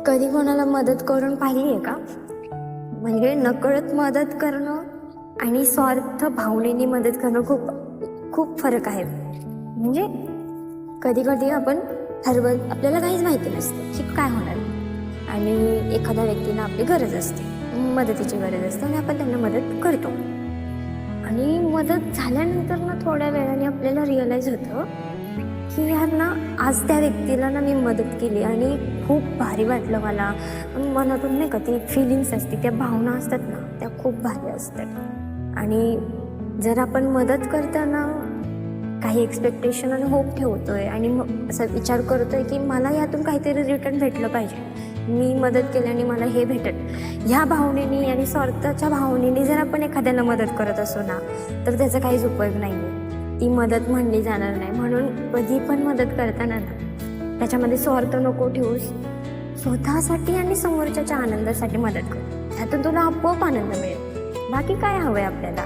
कधी कोणाला मदत करून पाहिली आहे का? म्हणजे नकळत मदत करणं आणि स्वार्थ भावनेने मदत करणं खूप खूप फरक आहे. म्हणजे कधी कधी आपण आपल्याला काहीच माहिती नसतं की काय होणार आणि एखाद्या व्यक्तीला आपली गरज असते, मदतीची गरज असते आणि आपण त्यांना मदत करतो आणि मदत झाल्यानंतर ना थोड्या वेळाने आपल्याला रिअलाईज होतं की यार ना, आज त्या व्यक्तीला ना मी मदत केली आणि खूप भारी वाटलं मला. मनातून नाही का ती फिलिंग्स असते, त्या भावना असतात ना, त्या खूप भारी असतात. आणि जर आपण मदत करताना काही एक्सपेक्टेशन आणि होप ठेवतोय आणि मग असा विचार करतोय की मला यातून काहीतरी रिटर्न भेटलं पाहिजे, मी मदत केल्याने मला हे भेटेल, ह्या भावनेने आणि स्वार्थाच्या भावनेने जर आपण एखाद्याला मदत करत असो ना, तर त्याचा काहीच उपयोग नाही आहे. ती मदत म्हणली जाणार नाही. म्हणून कधी पण मदत करताना ना त्याच्यामध्ये स्वार्थ नको ठेवूस. स्वतःसाठी आणि समोरच्याच्या आनंदासाठी मदत कर, त्यातून तुला आपोआप आनंद मिळेल. बाकी काय हवंय आपल्याला?